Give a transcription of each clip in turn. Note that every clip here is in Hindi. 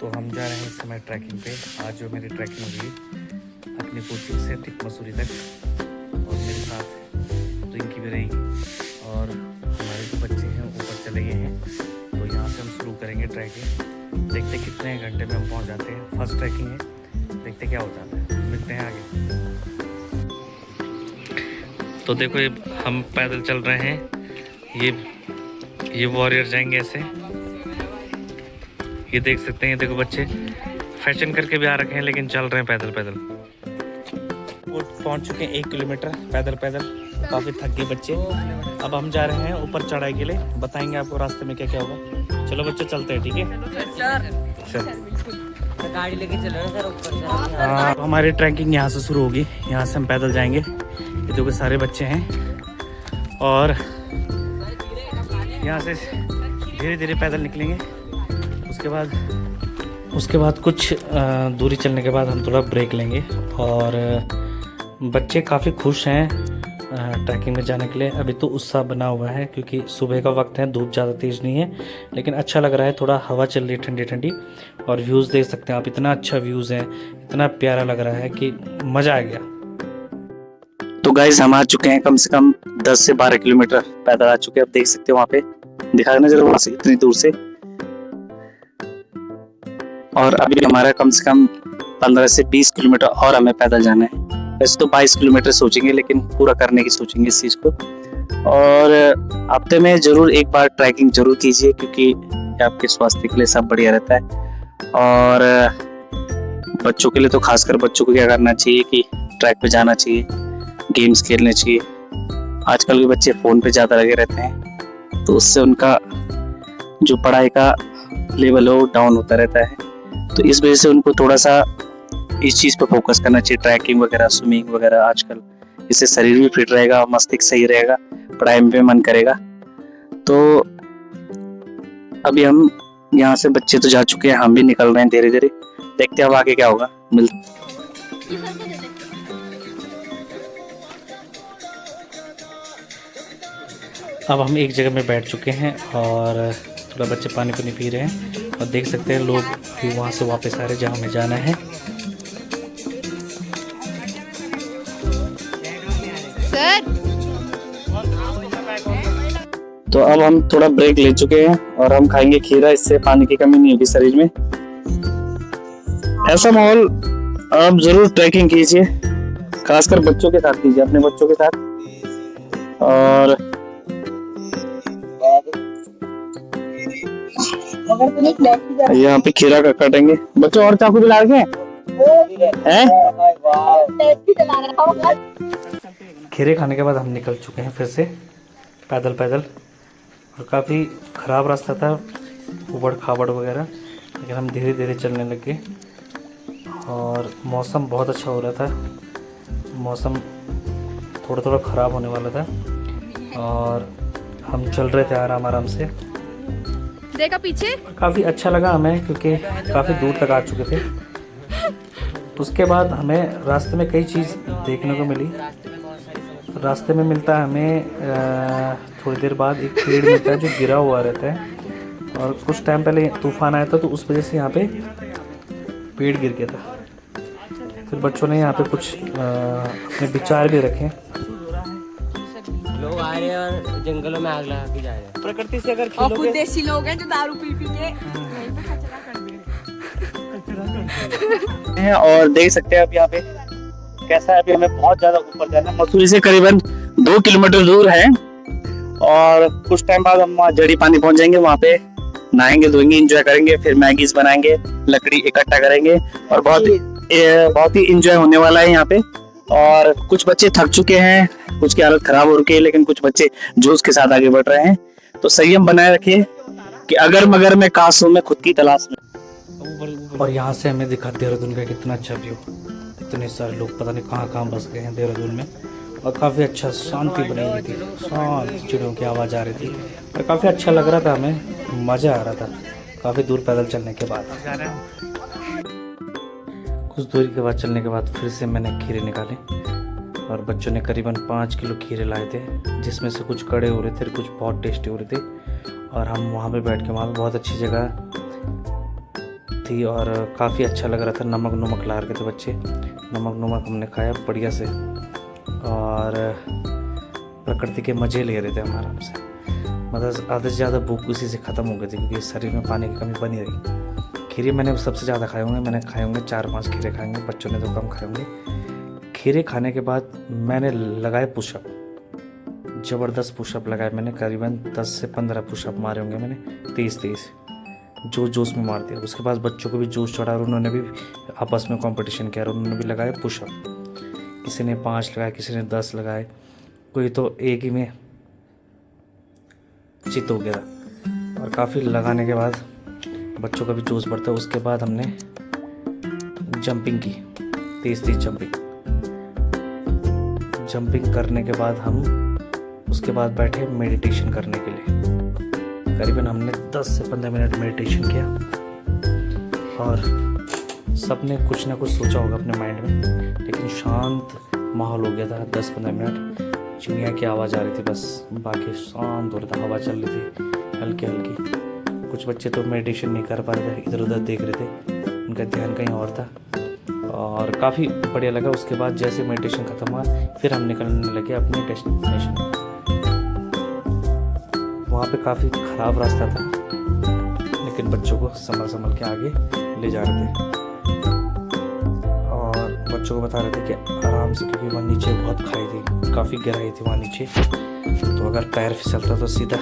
तो हम जा रहे हैं इस समय ट्रैकिंग पे। आज जो मेरी ट्रैकिंग होगी अपनी कोचिंग से ठीक मसूरी तक, और मेरे साथ रिंकी भी रहेंगी और हमारे जो बच्चे हैं ऊपर चले गए हैं। तो यहाँ से हम शुरू करेंगे ट्रैकिंग। देखते कितने घंटे में हम पहुँच जाते हैं। फर्स्ट ट्रैकिंग है, देखते क्या हो जाता है। मिलते हैं आगे। तो देखो ये हम पैदल चल रहे हैं। ये वॉरियर जाएंगे ऐसे, ये देख सकते हैं। ये देखो बच्चे फैशन करके भी आ रखे हैं, लेकिन चल रहे हैं पैदल पैदल। वो पहुंच चुके हैं 1 किलोमीटर पैदल पैदल। काफ़ी थक गए बच्चे। अब हम जा रहे हैं ऊपर चढ़ाई के लिए। बताएंगे आपको रास्ते में क्या क्या होगा। चलो बच्चे चलते हैं, ठीक है सर। गाड़ी लेके चल रहे हैं सर ऊपर। हाँ, हमारी ट्रैकिंग यहाँ से शुरू होगी। यहाँ से हम पैदल जाएंगे। ये देखो सारे बच्चे हैं और यहाँ से धीरे धीरे पैदल निकलेंगे। उसके बाद कुछ दूरी चलने के बाद हम थोड़ा ब्रेक लेंगे। और बच्चे काफ़ी खुश हैं ट्रैकिंग में जाने के लिए। अभी तो उत्साह बना हुआ है क्योंकि सुबह का वक्त है, धूप ज़्यादा तेज़ नहीं है, लेकिन अच्छा लग रहा है। थोड़ा हवा चल रही है ठंडी ठंडी, और व्यूज़ देख सकते हैं आप। इतना अच्छा व्यूज़ है, इतना प्यारा लग रहा है कि मज़ा आ गया। तो गाइस हम आ चुके हैं, कम से कम 10 से 12 किलोमीटर पैदल आ चुके हैं। आप देख सकते हो वहाँ पे दिखा नजर वहाँ से इतनी दूर से। और अभी हमारा कम से कम 15 से 20 किलोमीटर और हमें पैदल जाना है। वैसे तो 22 किलोमीटर सोचेंगे, लेकिन पूरा करने की सोचेंगे इस चीज़ को। और हफ्ते में जरूर एक बार ट्रैकिंग जरूर कीजिए, क्योंकि आपके स्वास्थ्य के लिए सब बढ़िया रहता है। और बच्चों के लिए तो खासकर बच्चों को क्या करना चाहिए कि ट्रैक पे जाना चाहिए, गेम्स खेलने चाहिए। आजकल के बच्चे फ़ोन पे ज़्यादा लगे रहते हैं, तो उससे उनका जो पढ़ाई का लेवल है वो डाउन होता रहता है। तो इस वजह से उनको थोड़ा सा इस चीज़ पे फोकस करना चाहिए, ट्रैकिंग वगैरह, स्विमिंग वगैरह आजकल। इससे शरीर भी फिट रहेगा, मस्तिष्क सही रहेगा, पढ़ाई में भी मन करेगा। तो अभी हम यहाँ से, बच्चे तो जा चुके हैं, हम भी निकल रहे हैं धीरे धीरे। देखते हैं अब आगे क्या होगा। अब हम एक जगह में बैठ चुके हैं और थोड़ा बच्चे पानी पानी पी रहे हैं। और देख सकते हैं लोग भी वहाँ से वापस आ रहे हैं जहाँ हमें जाना है। सर तो अब हम थोड़ा ब्रेक ले चुके हैं और हम खाएंगे खीरा। इससे पानी की कमी नहीं होगी शरीर में। ऐसा माहौल आप जरूर ट्रैकिंग कीजिए, खासकर बच्चों के साथ कीजिए, अपने बच्चों के साथ। और यहाँ पे खीरा का काटेंगे बच्चों। और चाकू भी ला के हैं? खीरे खाने के बाद हम निकल चुके हैं फिर से पैदल पैदल। और काफ़ी ख़राब रास्ता था, उबड़ खाबड़ वगैरह, लेकिन हम धीरे धीरे चलने लगे। और मौसम बहुत अच्छा हो रहा था, मौसम थोड़ा थोड़ा ख़राब होने वाला था। और हम चल रहे थे आराम आराम से। देखा पीछे, काफ़ी अच्छा लगा हमें क्योंकि काफ़ी दूर तक आ चुके थे। उसके बाद हमें रास्ते में कई चीज़ देखने को मिली। रास्ते में मिलता है हमें थोड़ी देर बाद एक पेड़ मिलता है जो गिरा हुआ रहता है। और कुछ टाइम पहले तूफान आया था, तो उस वजह से यहाँ पे पेड़ गिर गया था। फिर बच्चों ने यहाँ पे कुछ अपने विचार भी रखे। लोग आ रहे हैं और जंगलों में आग लगा के जा रहे हैं। प्रकृति से अगर और कुछ देसी लोग हैं जो दारू पी पी के हैं। और देख सकते हैं आप यहाँ पे कैसा है। अभी हमें बहुत ज्यादा ऊपर जाना है, मसूरी से करीबन 2 किलोमीटर दूर है। और कुछ टाइम बाद हम वहाँ जड़ी पानी पहुंच जाएंगे। वहाँ पे नहाएंगे, धोएंगे, एंजॉय करेंगे, फिर मैगीज बनाएंगे, लकड़ी इकट्ठा करेंगे, और बहुत ही एंजॉय होने वाला है यहाँ पे। और कुछ बच्चे थक चुके हैं, कुछ की हालत खराब हो रही है, लेकिन कुछ बच्चे जोश के साथ आगे बढ़ रहे हैं। तो संयम बनाए रखिए कि अगर मगर में कासों में खुद की तलाश में। और यहाँ से हमें दिखा देहरादून का कितना अच्छा व्यू। इतने सारे लोग पता नहीं कहाँ कहाँ बस गए हैं देहरादून में। और काफ़ी अच्छा शांति बनी हुई थी, शांत चिड़ियों की आवाज़ आ रही थी, और काफ़ी अच्छा लग रहा था, हमें मज़ा आ रहा था काफ़ी दूर पैदल चलने के बाद। कुछ दूरी के बाद चलने के बाद फिर से मैंने खीरे निकाले, और बच्चों ने करीबन 5 किलो खीरे लाए थे, जिसमें से कुछ कड़े हो रहे थे, कुछ बहुत टेस्टी हो रहे थे। और हम वहाँ पे बैठ के, वहाँ पे बहुत अच्छी जगह थी और काफ़ी अच्छा लग रहा था। नमक नमक ला रहे थे बच्चे, नमक नमक हमने खाया बढ़िया से और प्रकृति के मज़े ले रहे थे हम आराम से। मतलब आधे से ज़्यादा भूख उसी से ख़त्म हो गई थी क्योंकि शरीर में पानी की कमी बनी रही। खीरे मैंने सबसे ज़्यादा खाए होंगे, मैंने खाए होंगे 4-5 खीरे खाएंगे, बच्चों ने तो कम खाए होंगे। खीरे खाने के बाद मैंने लगाए पुशअप, ज़बरदस्त पुशअप लगाए मैंने, करीबन 10 से 15 पुशअप मारे होंगे मैंने, 23 जोश में मार दिया। उसके बाद बच्चों को भी जोश चढ़ा और उन्होंने भी आपस में कंपटीशन किया और उन्होंने भी लगाए पुशअप। किसी ने 5 लगाए, किसी ने 10 लगाए, कोई तो एक ही में चित हो गया था। और काफ़ी लगाने के बाद बच्चों का भी जोश बढ़ता है। उसके बाद हमने जंपिंग की, तेज़ जंपिंग करने के बाद हम उसके बाद बैठे मेडिटेशन करने के लिए। करीबन हमने 10 से 15 मिनट मेडिटेशन किया और सबने कुछ ना कुछ सोचा होगा अपने माइंड में, लेकिन शांत माहौल हो गया था। 10-15 मिनट चिड़िया की आवाज़ आ रही थी बस, बाकी शांत हो रहा था, हवा चल रही थी हल्की हल्की। कुछ बच्चे तो मेडिटेशन नहीं कर पा रहे थे, इधर उधर देख रहे थे, उनका ध्यान कहीं और था और काफ़ी बढ़िया लगा। उसके बाद जैसे मेडिटेशन ख़त्म हुआ फिर हम निकलने लगे अपने डेस्टिनेशन। वहाँ पे काफ़ी ख़राब रास्ता था लेकिन बच्चों को संभल के आगे ले जा रहे थे और बच्चों को बता रहे थे कि आराम से, क्योंकि वहाँ नीचे बहुत खाई थी, काफ़ी गहराई थी वहाँ नीचे, तो अगर पैर फिसलता तो सीधा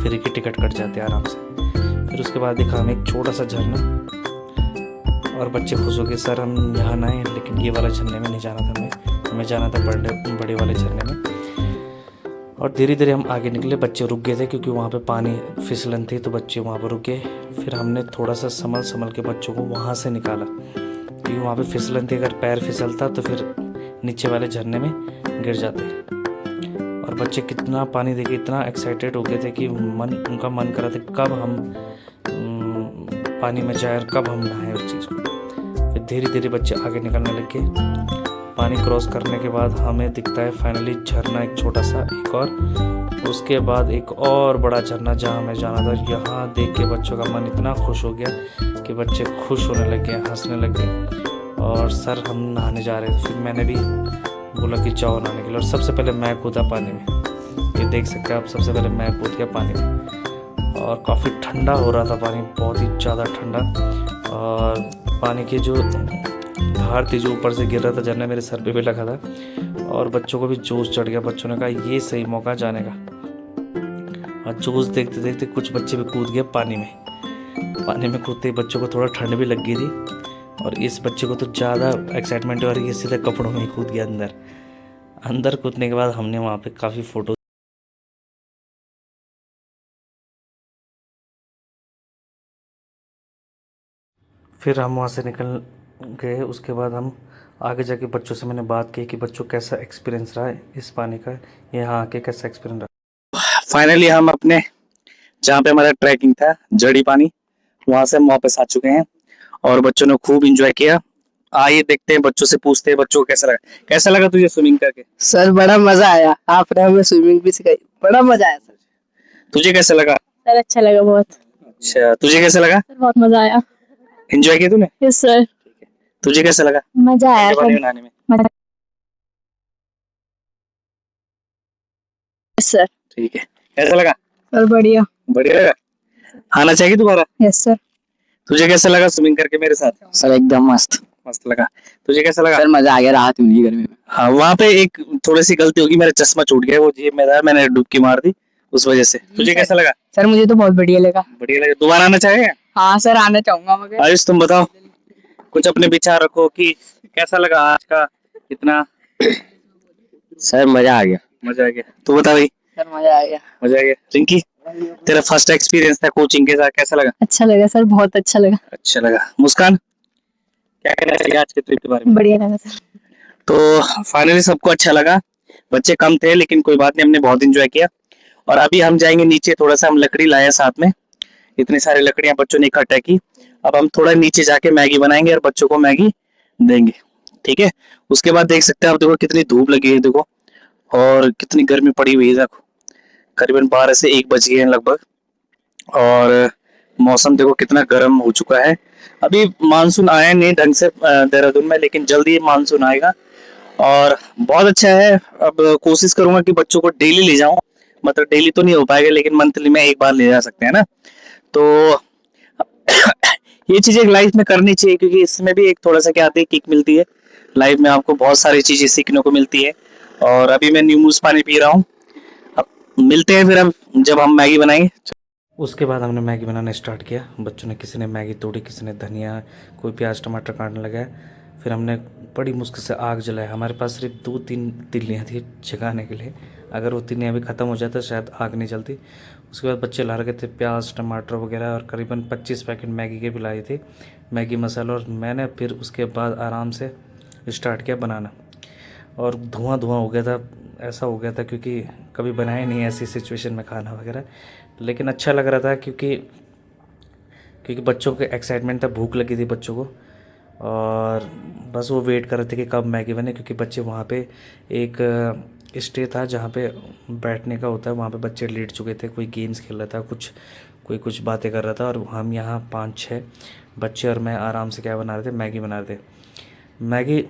फ्री की टिकट कट जाते आराम से। फिर उसके बाद देखा हमें एक छोटा सा झरना और बच्चे खुश हो गए, सर हम यहाँ ना आए, लेकिन ये वाला झरने में नहीं जाना था, हमें जाना था बड़े वाले झरने में। और धीरे धीरे हम आगे निकले। बच्चे रुक गए थे क्योंकि वहाँ पे पानी फिसलन थी, तो बच्चे वहाँ पर रुक गए। फिर हमने थोड़ा सा संभल के बच्चों को वहाँ से निकाला क्योंकि वहाँ पे फिसलन थी, अगर पैर फिसलता तो फिर नीचे वाले झरने में गिर जाते। और बच्चे कितना पानी देखे इतना एक्साइटेड हो गए थे कि उनका मन कर रहा था कब हम पानी में जाए और कब हम नहाए उस चीज़ को। फिर धीरे धीरे बच्चे आगे निकलने लगे। पानी क्रॉस करने के बाद हमें दिखता है फाइनली झरना, एक छोटा सा, एक और उसके बाद एक और बड़ा झरना जहाँ हमें जाना था। यहाँ देख के बच्चों का मन इतना खुश हो गया कि बच्चे खुश होने लगे, हंसने लगे और सर हम नहाने जा रहे थे। फिर मैंने भी बोला कि जाओ नहाने के लिए और सबसे पहले मैं कूदा पानी में। ये देख सकते हैं आप, सबसे पहले मैं कूद गया पानी में और काफ़ी ठंडा हो रहा था पानी, बहुत ही ज़्यादा ठंडा। और पानी की जो धार थी जो ऊपर से गिर रहा था झरना, मेरे सर पे भी लगा था और बच्चों को भी जोश चढ़ गया। बच्चों ने कहा ये सही मौका जाने का, और जोश देखते देखते कुछ बच्चे भी कूद गए पानी में। पानी में कूदते ही बच्चों को थोड़ा ठंड भी लग गई थी और इस बच्चे को तो ज़्यादा एक्साइटमेंट हो रही है, सीधे कपड़ों में ही कूद गया अंदर कूदने के बाद हमने वहाँ पे काफ़ी फ़ोटो। फिर हम वहाँ से निकल गए। उसके बाद हम आगे जाके बच्चों से मैंने बात की कि बच्चों कैसा एक्सपीरियंस रहा है इस पानी का, यहाँ आके कैसा एक्सपीरियंस रहा। फाइनली हम अपने जहाँ पे हमारा ट्रैकिंग था जड़ी पानी, वहां से हम वापस आ चुके हैं और बच्चों ने खूब एंजॉय किया। आइए देखते हैं, बच्चों से पूछते हैं बच्चों को कैसा लगा तुझे स्विमिंग करके। सर बड़ा मजा आया, आपने हमें स्विमिंग भी सिखाई, बड़ा मजा आया सर। तुझे कैसा लगा? सर अच्छा लगा बहुत। अच्छा, तुझे कैसा लगा? सर बहुत मजा आया। एंजॉय किया तूने? Yes sir. तुझे कैसा लगा मजा आया पानी सर। बनाने में? मजा सर। ठीक है, कैसा लगा? सर बढ़िया। बढ़िया लगा, आना चाहिए दोबारा। Yes sir. तुझे कैसा लगा स्विमिंग करके मेरे साथ? सर एकदम मस्त मस्त लगा। तुझे कैसा लगा? सर, मजा आ गया, राहत मिली गर्मी में। हाँ, वहाँ पे एक थोड़ी सी गलती होगी, मेरा चश्मा छूट गया, वो जेब में था, मैंने डुबकी मार दी उस वजह से। तुझे कैसा लगा? सर मुझे तो बहुत बढ़िया लगा। बढ़िया लगा। दोबारा आना चाहेगा? हाँ सर, आना चाहूंगा। मगर आयुष तुम बताओ, कुछ अपने विचार रखो कि कैसा लगा आज का इतना। सर मजा आ गया। मजा आ गया। तू बता भाई। सर मजा आ गया। मजा आ गया। रिंकी, तेरा फर्स्ट एक्सपीरियंस था कोचिंग के साथ, कैसा लगा? अच्छा लगा सर, बहुत अच्छा लगा। अच्छा लगा। मुस्कान, क्या कहना चाहिए आज के ट्रिप के बारे में? बढ़िया लगा सर। तो फाइनली सबको अच्छा लगा। बच्चे कम थे लेकिन कोई बात नहीं, हमने बहुत एंजॉय किया। और अभी हम जाएंगे नीचे, थोड़ा सा हम लकड़ी लाए साथ में, इतनी सारी लकड़ियां बच्चों ने इकट्ठा की। अब हम थोड़ा नीचे जाके मैगी बनाएंगे और बच्चों को मैगी देंगे, ठीक है? उसके बाद देख सकते हैं आप, देखो कितनी धूप लगी है, देखो, और कितनी गर्मी पड़ी हुई है। देखो करीबन 12 से 1 बज गए हैं लगभग, और मौसम देखो कितना गर्म हो चुका है। अभी मानसून आया नहीं ढंग से देहरादून में, लेकिन जल्दी मानसून आएगा और बहुत अच्छा है। अब कोशिश करूंगा कि बच्चों को डेली ले जाऊं, मतलब डेली तो नहीं हो पाएगा लेकिन मंथली में एक बार ले जा सकते हैं ना। तो ये चीजें लाइफ में करनी चाहिए, क्योंकि इसमें भी एक थोड़ा सा क्या आती है, किक मिलती है लाइफ में, आपको बहुत सारी चीजें सीखने को मिलती है। और अभी मैं नींबू पानी पी रहा हूँ। अब मिलते हैं फिर हम जब हम मैगी बनाएंगे। उसके बाद हमने मैगी बनाना स्टार्ट किया। बच्चों ने, किसी ने मैगी तोड़ी, किसी ने धनिया, कोई प्याज टमाटर काटने लगा। फिर हमने बड़ी मुश्किल से आग जलाया। हमारे पास सिर्फ 2-3 तिल्लियाँ थी जगाने के लिए। अगर वो तिल्लियाँ भी ख़त्म हो जाए तो शायद आग नहीं जलती। उसके बाद बच्चे ला रखे थे प्याज टमाटर वगैरह, और करीबन 25 पैकेट मैगी के भी लाए थे, मैगी मसाला। और मैंने फिर उसके बाद आराम से स्टार्ट किया बनाना। और धुआं धुआं हो गया था, ऐसा हो गया था क्योंकि कभी बनाया नहीं ऐसी सिचुएशन में खाना वगैरह। लेकिन अच्छा लग रहा था क्योंकि बच्चों के एक्साइटमेंट था, भूख लगी थी बच्चों को, और बस वो वेट कर रहे थे कि कब मैगी बने। क्योंकि बच्चे वहाँ पे एक स्टे था जहाँ पे बैठने का होता है, वहाँ पे बच्चे लेट चुके थे, कोई गेम्स खेल रहा था, कोई कुछ बातें कर रहा था, और हम यहाँ 5-6 बच्चे और मैं आराम से क्या बना रहे थे, मैगी बना रहे थे। मैगी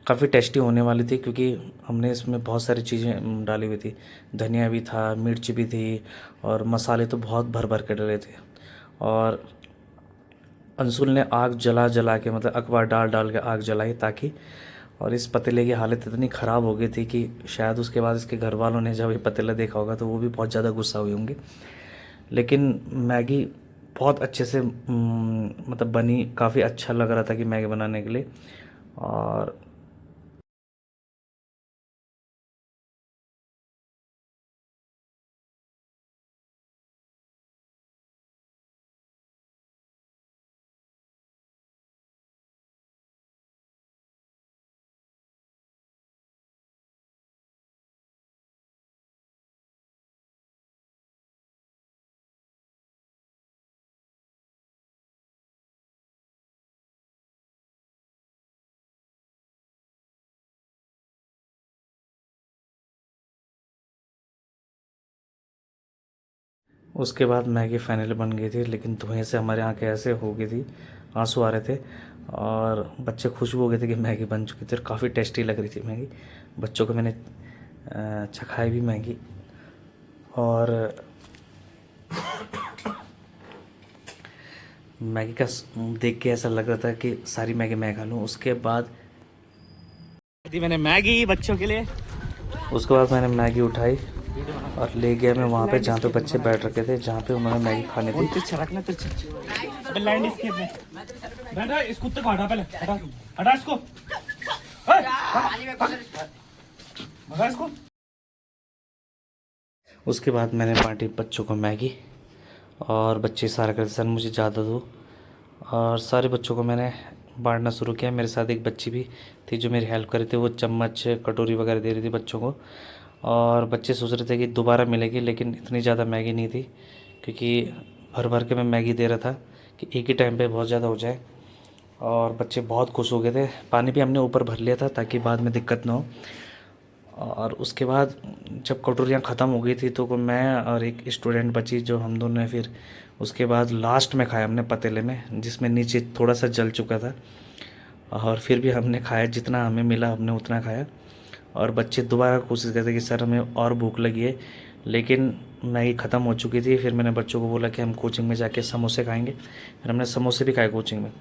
काफ़ी टेस्टी होने वाली थी क्योंकि हमने इसमें बहुत सारी चीज़ें डाली हुई थी। धनिया भी था, मिर्च भी थी, और मसाले तो बहुत भर भर के डाले थे। और अंशुल ने आग जला जला के, मतलब अखबार डाल डाल के आग जलाई ताकि, और इस पतीले की हालत इतनी ख़राब हो गई थी कि शायद उसके बाद इसके घर वालों ने जब ये पतीला देखा होगा तो वो भी बहुत ज़्यादा गुस्सा हुए होंगे। लेकिन मैगी बहुत अच्छे से मतलब बनी, काफ़ी अच्छा लग रहा था कि मैगी बनाने के लिए। और उसके बाद मैगी फाइनली बन गई थी, लेकिन धुएं से हमारे आंखें ऐसे हो गई थी, आंसू आ रहे थे, और बच्चे खुश हो गए थे कि मैगी बन चुकी थी और काफ़ी टेस्टी लग रही थी मैगी। बच्चों को मैंने चखाई भी मैगी, और मैगी का देख के ऐसा लग रहा था कि सारी मैगी मैं खा लूँ। उसके बाद मैंने मैगी बच्चों के लिए, उसके बाद मैंने मैगी उठाई और ले गया मैं वहाँ पे जहाँ पे बच्चे बैठ रखे थे, जहाँ पे उन्होंने मैगी खानी थी। अबे लैंडस्केप में बैठा, इस कुत्ते को हटा, पहले हटा, हटा इसको, भगा इसको। उसके बाद मैंने बांटी बच्चों को मैगी, और बच्चे इशारा करते सर मुझे ज़्यादा दो, और सारे बच्चों को मैंने बांटना शुरू किया। मेरे साथ एक बच्ची भी थी जो मेरी हेल्प कर रही थी, वो चम्मच कटोरी वगैरह दे रही थी बच्चों को। और बच्चे सोच रहे थे कि दोबारा मिलेगी, लेकिन इतनी ज़्यादा मैगी नहीं थी क्योंकि भर भर के मैं मैगी दे रहा था कि एक ही टाइम पे बहुत ज़्यादा हो जाए। और बच्चे बहुत खुश हो गए थे। पानी भी हमने ऊपर भर लिया था ताकि बाद में दिक्कत ना हो। और उसके बाद जब कटोरियाँ ख़त्म हो गई थी तो मैं और एक स्टूडेंट बची, जो हम दोनों ने फिर उसके बाद लास्ट में खाया हमने पतीले में, जिसमें नीचे थोड़ा सा जल चुका था। और फिर भी हमने खाया, जितना हमें मिला हमने उतना खाया। और बच्चे दोबारा कोशिश करते कि सर हमें और भूख लगी है, लेकिन मैगी ख़त्म हो चुकी थी। फिर मैंने बच्चों को बोला कि हम कोचिंग में जाके समोसे खाएंगे। फिर हमने समोसे भी खाए कोचिंग में,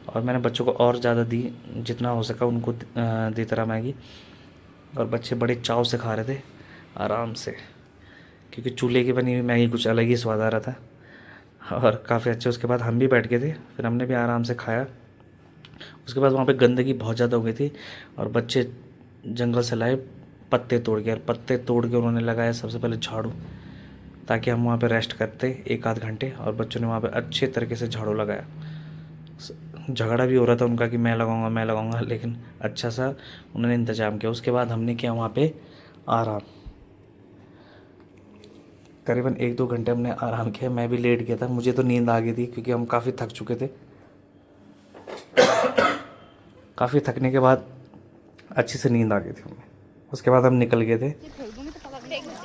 और मैंने बच्चों को और ज़्यादा दी, जितना हो सका उनको देता रहा मैगी। और बच्चे बड़े चाव से खा रहे थे आराम से, क्योंकि चूल्हे की बनी हुई मैगी कुछ अलग ही स्वाद आ रहा था और काफ़ी अच्छे। उसके बाद हम भी बैठ गए थे, फिर हमने भी आराम से खाया। उसके बाद वहाँ पे गंदगी बहुत ज़्यादा हो गई थी, और बच्चे जंगल से लाए पत्ते तोड़ के, और पत्ते तोड़ के उन्होंने लगाया सबसे पहले झाड़ू, ताकि हम वहाँ पे रेस्ट करते 1-8 घंटे। और बच्चों ने वहाँ पे अच्छे तरीके से झाड़ू लगाया। झगड़ा भी हो रहा था उनका कि मैं लगाऊंगा, लेकिन अच्छा सा उन्होंने इंतज़ाम किया। उसके बाद हमने किया वहाँ पे आराम, करीबन 1-2 घंटे हमने आराम किया। मैं भी लेट गया था, मुझे तो नींद आ गई थी क्योंकि हम काफ़ी थक चुके थे। काफ़ी थकने के बाद अच्छी से नींद आ गई थी हमें। उसके बाद हम निकल गए थे।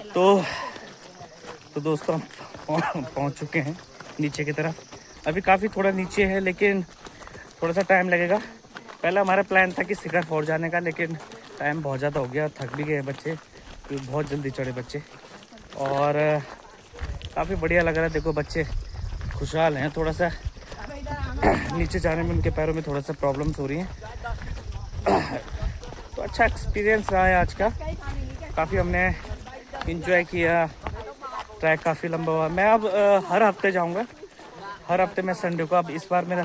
तो दोस्तों हम पहुंच चुके हैं नीचे की तरफ। अभी काफ़ी थोड़ा नीचे है लेकिन थोड़ा सा टाइम लगेगा। पहला हमारा प्लान था कि शिखर फोर्ट जाने का, लेकिन टाइम बहुत ज़्यादा हो गया, थक भी गए बच्चे क्योंकि बहुत जल्दी चढ़े बच्चे। और काफ़ी बढ़िया लग रहा है, देखो बच्चे खुशहाल हैं। थोड़ा सा नीचे जाने में उनके पैरों में थोड़ा सा प्रॉब्लम्स हो रही हैं। तो अच्छा एक्सपीरियंस रहा है आज का, काफ़ी हमने इंजॉय किया। ट्रैक काफ़ी लंबा हुआ। मैं अब हर हफ्ते जाऊंगा, हर हफ्ते मैं संडे को। अब इस बार मेरा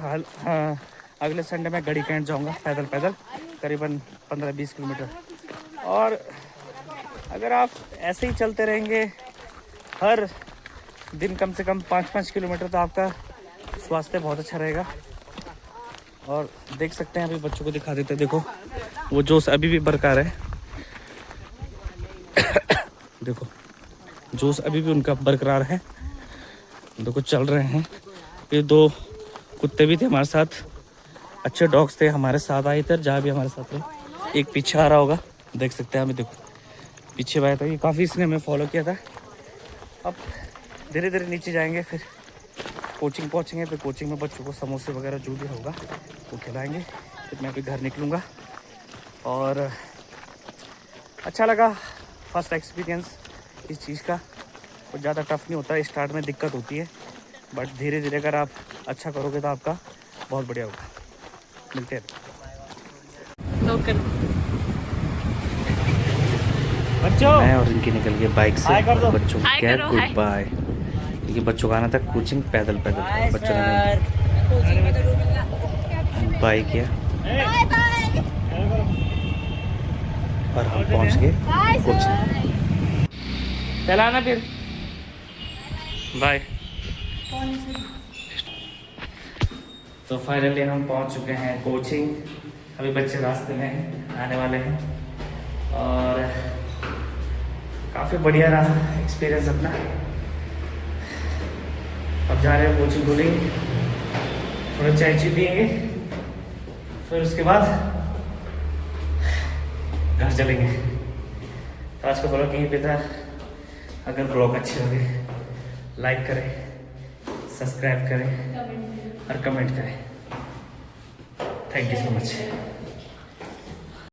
अगले संडे मैं गढ़ी कैंट जाऊंगा पैदल पैदल करीबन 15-20 किलोमीटर। और अगर आप ऐसे ही चलते रहेंगे हर दिन कम से कम 5-5 किलोमीटर, तो आपका स्वास्थ्य बहुत अच्छा रहेगा। और देख सकते हैं, अभी बच्चों को दिखा देते हैं, देखो वो जोश अभी भी बरकरार है। देखो जोश अभी भी उनका बरकरार है, देखो चल रहे हैं। ये 2 कुत्ते भी थे हमारे साथ, अच्छे डॉग्स थे, हमारे साथ आए इधर जहाँ भी हमारे साथ थे। एक पीछे आ रहा होगा, देख सकते हैं हमें, देखो पीछे आया था, ये काफ़ी इसने हमें फॉलो किया था। अब धीरे धीरे नीचे जाएंगे, फिर कोचिंग पहुंचेंगे, फिर कोचिंग में बच्चों को समोसे वगैरह जो भी होगा वो खिलाएंगे। फिर मैं भी घर निकलूँगा। और अच्छा लगा फर्स्ट एक्सपीरियंस इस चीज़ का। और ज़्यादा टफ नहीं होता, स्टार्ट में दिक्कत होती है, बट धीरे धीरे अगर आप अच्छा करोगे तो आपका बहुत बढ़िया होगा। मिलते हैं बच्चों। मैं और इनकी निकल गए बाइक से, बच्चों को क्या गुड बाय, क्योंकि बच्चों का आना था कोचिंग पैदल पैदल। बच्चों ने बाय किया और हम पहुंच गए कोचिंग। चलाना फिर बाय। तो फाइनली हम पहुंच चुके हैं कोचिंग। अभी बच्चे रास्ते में आने वाले हैं और काफ़ी बढ़िया रहा एक्सपीरियंस अपना। अब जा रहे हैं कोचिंग खुलेंगे, थोड़ा चाय ची पियेंगे, फिर उसके बाद घर चलेंगे। तो आज का ब्लॉग यहीं पे था। अगर ब्लॉग अच्छे लगे लाइक करें, सब्सक्राइब करें और कमेंट करें। Thank you so much.